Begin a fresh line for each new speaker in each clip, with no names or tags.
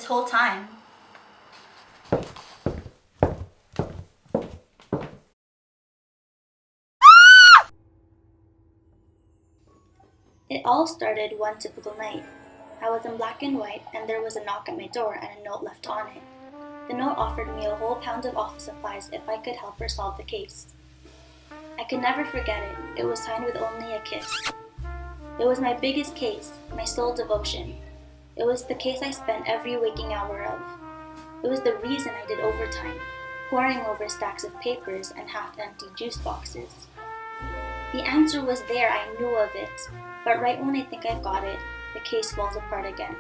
this whole time. It all started one typical night. I was in black and white, and there was a knock at my door and a note left on it. The note offered me a whole pound of office supplies if I could help her solve the case. I could never forget it. It was signed with only a kiss. It was my biggest case, my sole devotion. It was the case I spent every waking hour of. It was the reason I did overtime, poring over stacks of papers and half-empty juice boxes. The answer was there, I knew of it, but right when I think I've got it, the case falls apart again.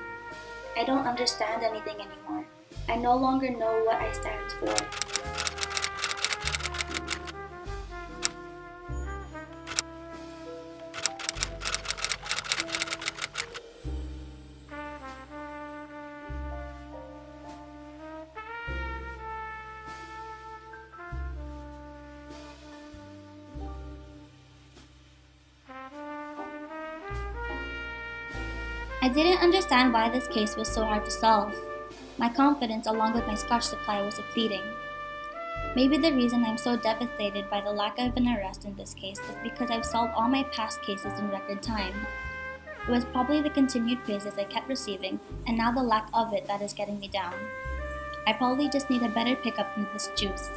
I don't understand anything anymore. I no longer know what I stand for. I didn't understand why this case was so hard to solve. My confidence along with my scotch supply was depleting. Maybe the reason I'm so devastated by the lack of an arrest in this case is because I've solved all my past cases in record time. It was probably the continued praises I kept receiving and now the lack of it that is getting me down. I probably just need a better pickup than this juice.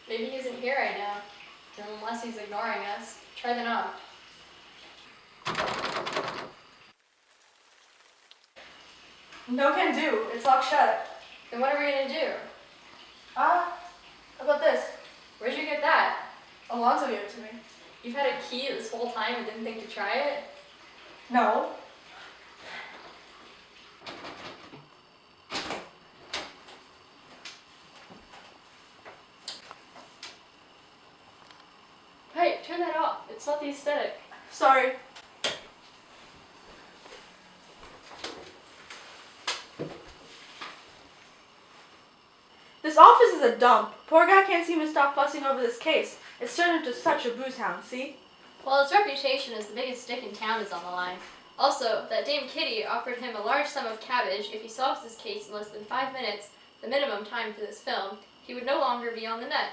Maybe he isn't here right now. Unless he's ignoring us. Try the knob.
No can do. It's locked shut.
Then what are we gonna do?
How about this?
Where'd you get that?
Alonzo gave it to me.
You've had a key this whole time and didn't think to try it?
No.
Hey, turn that off. It's not the aesthetic.
Sorry. This office is a dump. Poor guy can't seem to stop fussing over this case. It's turned into such a booze hound, see?
Well, his reputation as the biggest stick in town is on the line. Also, that Dame Kitty offered him a large sum of cabbage if he solves this case in less than 5 minutes, the minimum time for this film. He would no longer be on the net.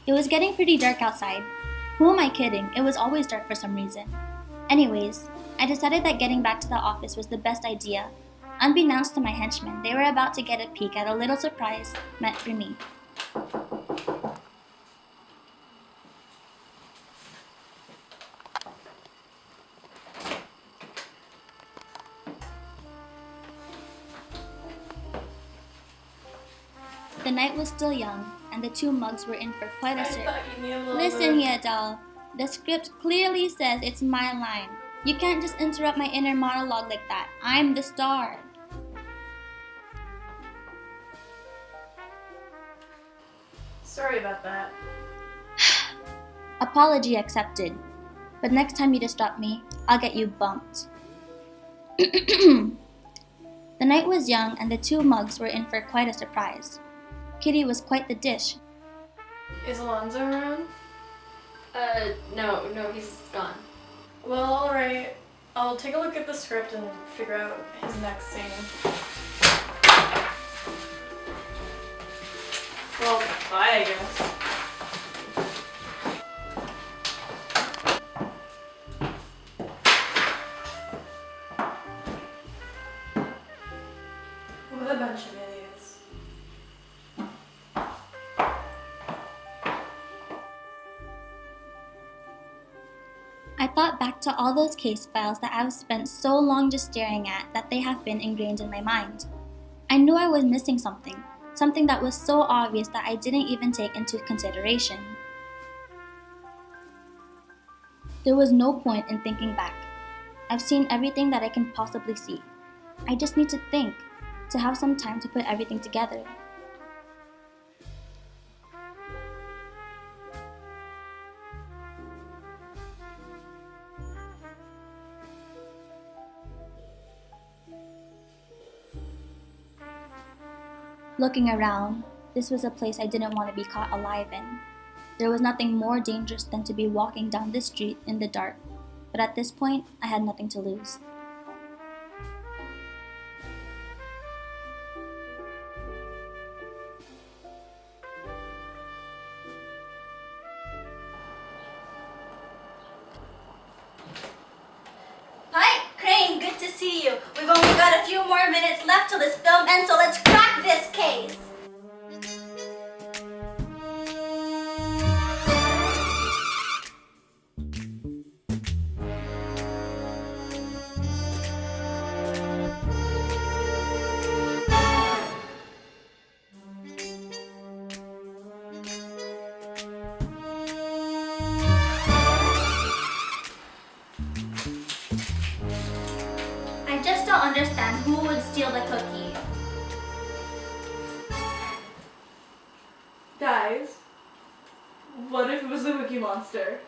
It was getting pretty dark outside. Who am I kidding? It was always dark for some reason. Anyways, I decided that getting back to the office was the best idea. Unbeknownst to my henchmen, they were about to get a peek at a little surprise meant for me. The night was still young, and the two mugs were in for quite a sip. Listen here, doll. The script clearly says it's my line. You can't just interrupt my inner monologue like that. I'm the star.
Sorry about that.
Apology accepted. But next time you disrupt me, I'll get you bumped. The night was young, and the two mugs were in for quite a surprise. Kitty was quite the dish.
Is Alonzo around?
No, he's gone.
Well, alright. I'll take a look at the script and figure out his next scene. Well, bye, I guess. What a bunch of idiots.
I thought back to all those case files that I've spent so long just staring at that they have been ingrained in my mind. I knew I was missing something that was so obvious that I didn't even take into consideration. There was no point in thinking back. I've seen everything that I can possibly see. I just need to think. to have some time to put everything together. Looking around, this was a place I didn't want to be caught alive in. There was nothing more dangerous than to be walking down this street in the dark, but at this point, I had nothing to lose.
Hi, Crane, good to see you. We've only got a few more minutes left till this film ends, so let's crack this case. I just don't understand who would steal the cookie.
Guys, what if it was the Cookie Monster?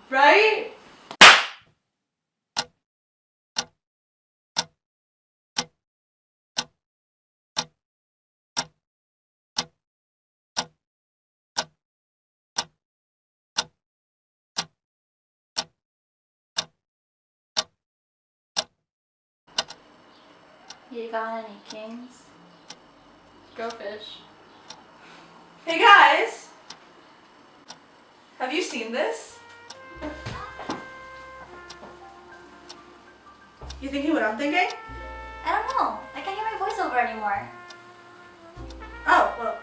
Right?
You got any kings?
Go fish.
Hey guys! Have you seen this? You thinking what I'm thinking?
I don't know. I can't hear my voiceover anymore.
Oh, well.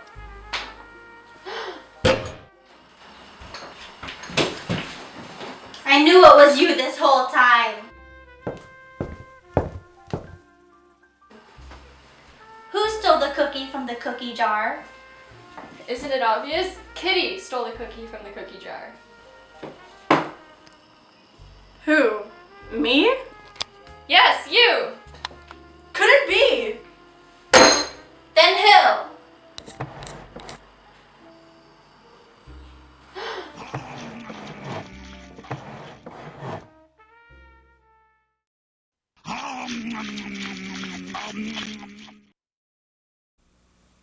I knew it was you this whole time. Who stole the cookie from the cookie jar?
Isn't it obvious? Kitty stole the cookie from the cookie jar.
Who? Me?
Yes, you!
Could it be?
Then who?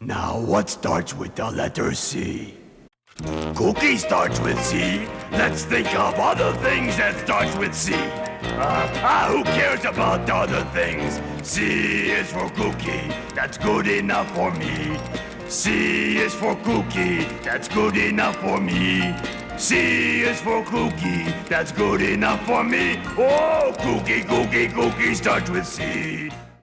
Now what starts with the letter C? Cookie starts with C. Let's think of other things that starts with C. Who cares about the other things? C is for cookie, that's good enough for me. C is for cookie, that's good enough for me. C is for cookie, that's good enough for me. Oh, cookie, cookie, cookie starts with C.